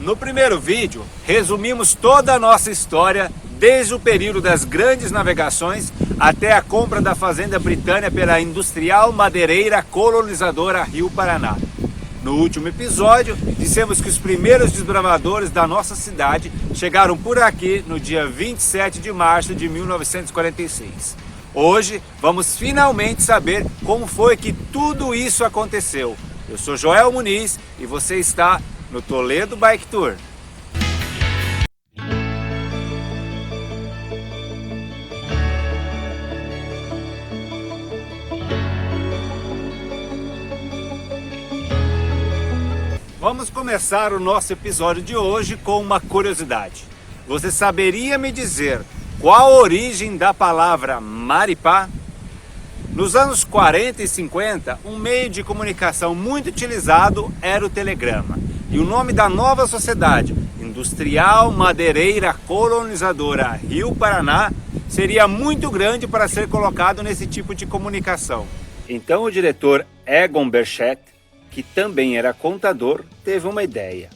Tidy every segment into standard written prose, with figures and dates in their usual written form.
No primeiro vídeo, resumimos toda a nossa história, desde o período das grandes navegações até a compra da Fazenda Britânia pela industrial madeireira colonizadora Rio Paraná. No último episódio, dissemos que os primeiros desbravadores da nossa cidade chegaram por aqui no dia 27 de março de 1946. Hoje, vamos finalmente saber como foi que tudo isso aconteceu. Eu sou Joel Muniz e você está no Toledo Bike Tour. Vamos começar o nosso episódio de hoje com uma curiosidade. Você saberia me dizer qual a origem da palavra Maripá? Nos anos 40 e 50, um meio de comunicação muito utilizado era o telegrama. E o nome da nova sociedade, Industrial Madeireira Colonizadora Rio Paraná, seria muito grande para ser colocado nesse tipo de comunicação. Então o diretor Egon Berchett, que também era contador, teve uma ideia.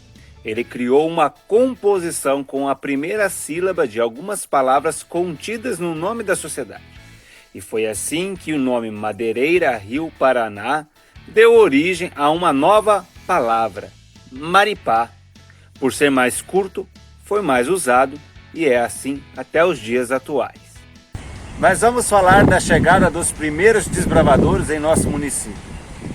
Ele criou uma composição com a primeira sílaba de algumas palavras contidas no nome da sociedade. E foi assim que o nome Madeireira Rio Paraná deu origem a uma nova palavra, Maripá. Por ser mais curto, foi mais usado e é assim até os dias atuais. Mas vamos falar da chegada dos primeiros desbravadores em nosso município.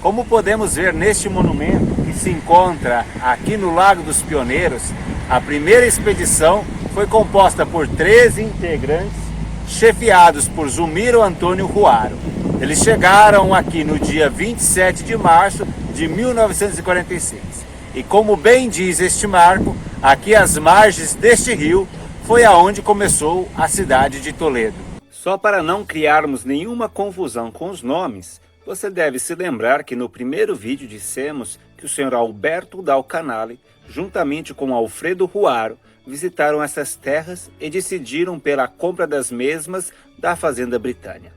Como podemos ver neste monumento que se encontra aqui no Lago dos Pioneiros, a primeira expedição foi composta por 13 integrantes, chefiados por Zumiro Antônio Ruaro. Eles chegaram aqui no dia 27 de março de 1946. E como bem diz este marco, aqui às margens deste rio foi aonde começou a cidade de Toledo. Só para não criarmos nenhuma confusão com os nomes, você deve se lembrar que no primeiro vídeo dissemos que o senhor Alberto Dal Canale, juntamente com Alfredo Ruaro, visitaram essas terras e decidiram pela compra das mesmas da Fazenda Britânia.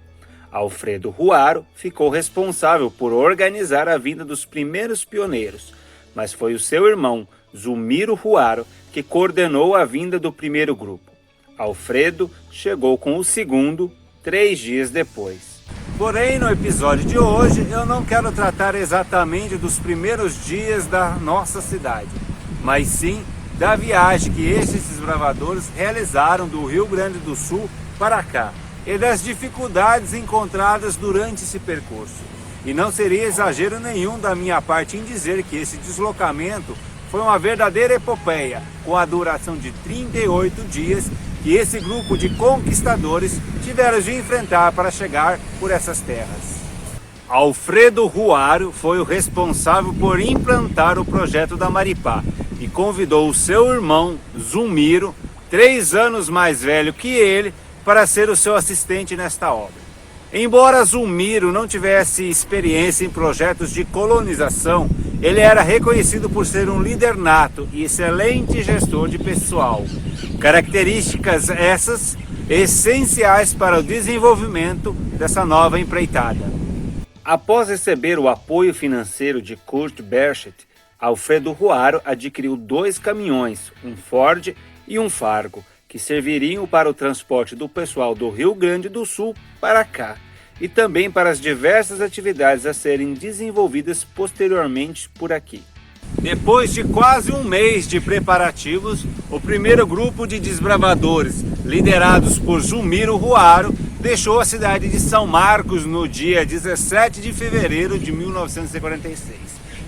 Alfredo Ruaro ficou responsável por organizar a vinda dos primeiros pioneiros, mas foi o seu irmão, Zumiro Ruaro, que coordenou a vinda do primeiro grupo. Alfredo chegou com o segundo 3 dias depois. Porém, no episódio de hoje, eu não quero tratar exatamente dos primeiros dias da nossa cidade, mas sim da viagem que estes desbravadores realizaram do Rio Grande do Sul para cá e das dificuldades encontradas durante esse percurso. E não seria exagero nenhum da minha parte em dizer que esse deslocamento foi uma verdadeira epopeia, com a duração de 38 dias que esse grupo de conquistadores tiveram de enfrentar para chegar por essas terras. Alfredo Ruaro foi o responsável por implantar o projeto da Maripá e convidou o seu irmão, Zumiro, 3 anos mais velho que ele, para ser o seu assistente nesta obra. Embora Zumiro não tivesse experiência em projetos de colonização, ele era reconhecido por ser um líder nato e excelente gestor de pessoal. Características essas essenciais para o desenvolvimento dessa nova empreitada. Após receber o apoio financeiro de Kurt Berchett, Alfredo Ruaro adquiriu 2 caminhões, um Ford e um Fargo, que serviriam para o transporte do pessoal do Rio Grande do Sul para cá, e também para as diversas atividades a serem desenvolvidas posteriormente por aqui. Depois de quase um mês de preparativos, o primeiro grupo de desbravadores, liderados por Zumiro Ruaro, deixou a cidade de São Marcos no dia 17 de fevereiro de 1946,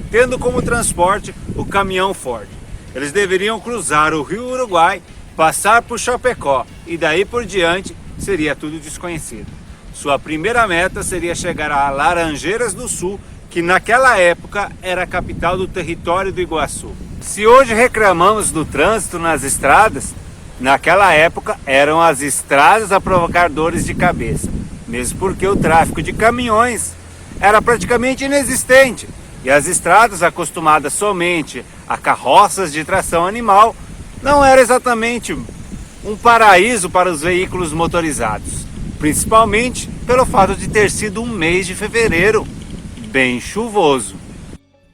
tendo como transporte o caminhão Ford. Eles deveriam cruzar o Rio Uruguai, passar por Chapecó e daí por diante seria tudo desconhecido. Sua primeira meta seria chegar a Laranjeiras do Sul, que naquela época era a capital do território do Iguaçu. Se hoje reclamamos do trânsito nas estradas, naquela época eram as estradas a provocar dores de cabeça, mesmo porque o tráfego de caminhões era praticamente inexistente e as estradas acostumadas somente a carroças de tração animal não era exatamente um paraíso para os veículos motorizados, principalmente pelo fato de ter sido um mês de fevereiro bem chuvoso.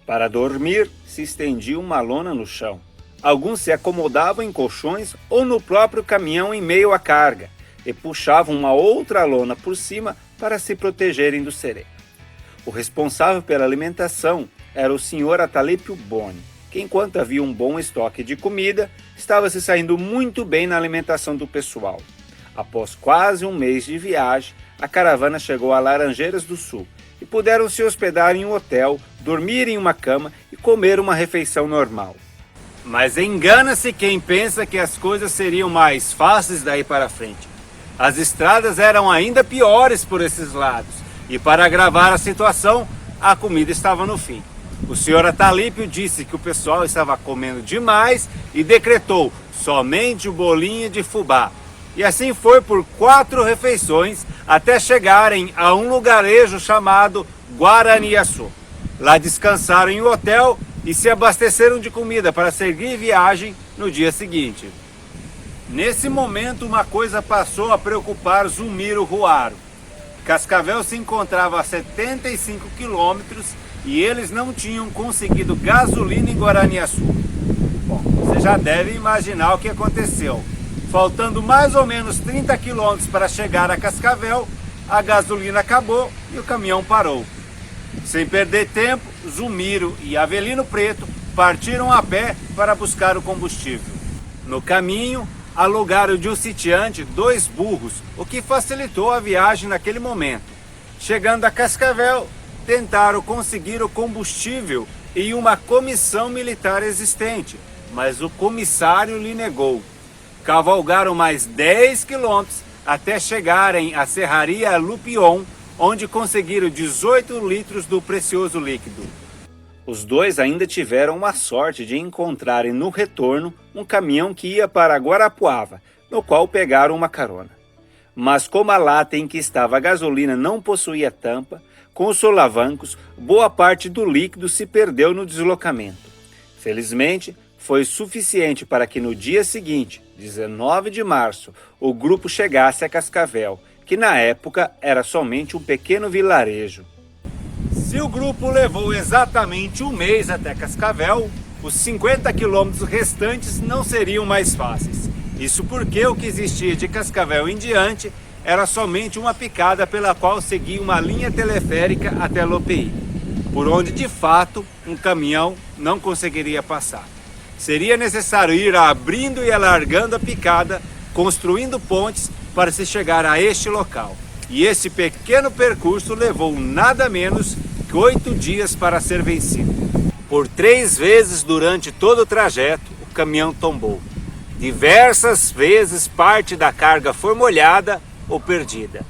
Para dormir, se estendia uma lona no chão. Alguns se acomodavam em colchões ou no próprio caminhão em meio à carga e puxavam uma outra lona por cima para se protegerem do sereno. O responsável pela alimentação era o Sr. Atalípio Boni, que enquanto havia um bom estoque de comida, estava se saindo muito bem na alimentação do pessoal. Após quase um mês de viagem, a caravana chegou a Laranjeiras do Sul e puderam se hospedar em um hotel, dormir em uma cama e comer uma refeição normal. Mas engana-se quem pensa que as coisas seriam mais fáceis daí para frente. As estradas eram ainda piores por esses lados e para agravar a situação, a comida estava no fim. O Sr. Atalípio disse que o pessoal estava comendo demais e decretou somente o bolinho de fubá. E assim foi por 4 refeições até chegarem a um lugarejo chamado Guaraniaçu. Lá descansaram em um hotel e se abasteceram de comida para seguir viagem no dia seguinte. Nesse momento, uma coisa passou a preocupar Zumiro Ruaro. Cascavel se encontrava a 75 quilômetros e eles não tinham conseguido gasolina em Guaraniaçu. Bom, você já deve imaginar o que aconteceu. Faltando mais ou menos 30 quilômetros para chegar a Cascavel, a gasolina acabou e o caminhão parou. Sem perder tempo, Zumiro e Avelino Preto partiram a pé para buscar o combustível. No caminho, alugaram de um sitiante 2 burros, o que facilitou a viagem naquele momento. Chegando a Cascavel, tentaram conseguir o combustível em uma comissão militar existente, mas o comissário lhe negou. Cavalgaram mais 10 quilômetros até chegarem à Serraria Lupion, onde conseguiram 18 litros do precioso líquido. Os dois ainda tiveram a sorte de encontrarem no retorno um caminhão que ia para Guarapuava, no qual pegaram uma carona. Mas como a lata em que estava a gasolina não possuía tampa, com os solavancos, boa parte do líquido se perdeu no deslocamento. Felizmente, foi suficiente para que no dia seguinte, 19 de março, o grupo chegasse a Cascavel, que na época era somente um pequeno vilarejo. Se o grupo levou exatamente um mês até Cascavel, os 50 quilômetros restantes não seriam mais fáceis. Isso porque o que existia de Cascavel em diante era somente uma picada pela qual seguia uma linha teleférica até Lopei, por onde de fato um caminhão não conseguiria passar. Seria necessário ir abrindo e alargando a picada, construindo pontes para se chegar a este local. E esse pequeno percurso levou nada menos que 8 dias para ser vencido. Por 3 vezes durante todo o trajeto, o caminhão tombou. Diversas vezes parte da carga foi molhada ou perdida.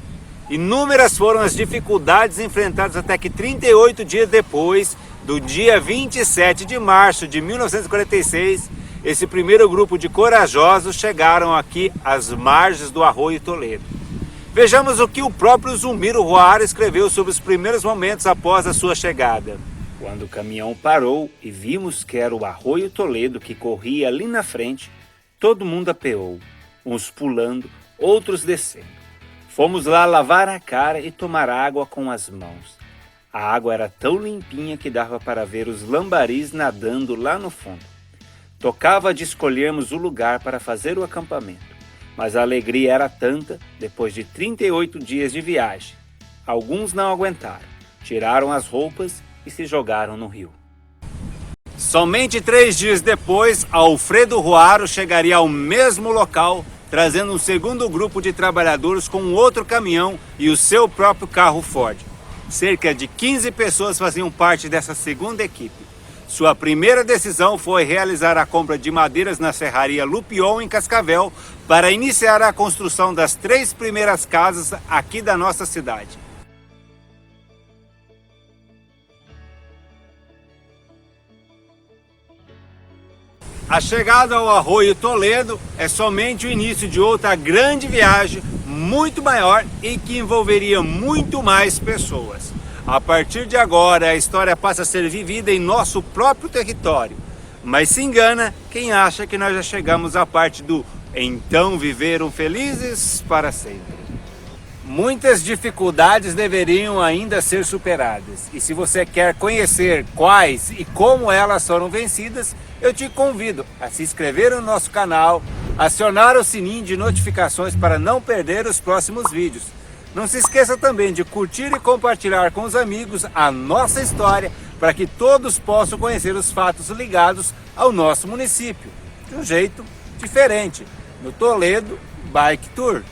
Inúmeras foram as dificuldades enfrentadas até que 38 dias depois, do dia 27 de março de 1946, esse primeiro grupo de corajosos chegaram aqui às margens do Arroio Toledo. Vejamos o que o próprio Zumiro Ruaro escreveu sobre os primeiros momentos após a sua chegada. Quando o caminhão parou e vimos que era o Arroio Toledo que corria ali na frente, todo mundo apeou, uns pulando, outros descendo. Fomos lá lavar a cara e tomar água com as mãos. A água era tão limpinha que dava para ver os lambaris nadando lá no fundo. Tocava de escolhermos o lugar para fazer o acampamento, mas a alegria era tanta depois de 38 dias de viagem. Alguns não aguentaram, tiraram as roupas e se jogaram no rio. Somente 3 dias depois, Alfredo Ruaro chegaria ao mesmo local, trazendo um segundo grupo de trabalhadores com outro caminhão e o seu próprio carro Ford. Cerca de 15 pessoas faziam parte dessa segunda equipe. Sua primeira decisão foi realizar a compra de madeiras na Serraria Lupion, em Cascavel, para iniciar a construção das 3 primeiras casas aqui da nossa cidade. A chegada ao Arroio Toledo é somente o início de outra grande viagem, muito maior e que envolveria muito mais pessoas. A partir de agora, a história passa a ser vivida em nosso próprio território. Mas se engana quem acha que nós já chegamos à parte do então viveram felizes para sempre. Muitas dificuldades deveriam ainda ser superadas. E se você quer conhecer quais e como elas foram vencidas, eu te convido a se inscrever no nosso canal, acionar o sininho de notificações para não perder os próximos vídeos. Não se esqueça também de curtir e compartilhar com os amigos a nossa história, para que todos possam conhecer os fatos ligados ao nosso município, de um jeito diferente, no Toledo Bike Tour.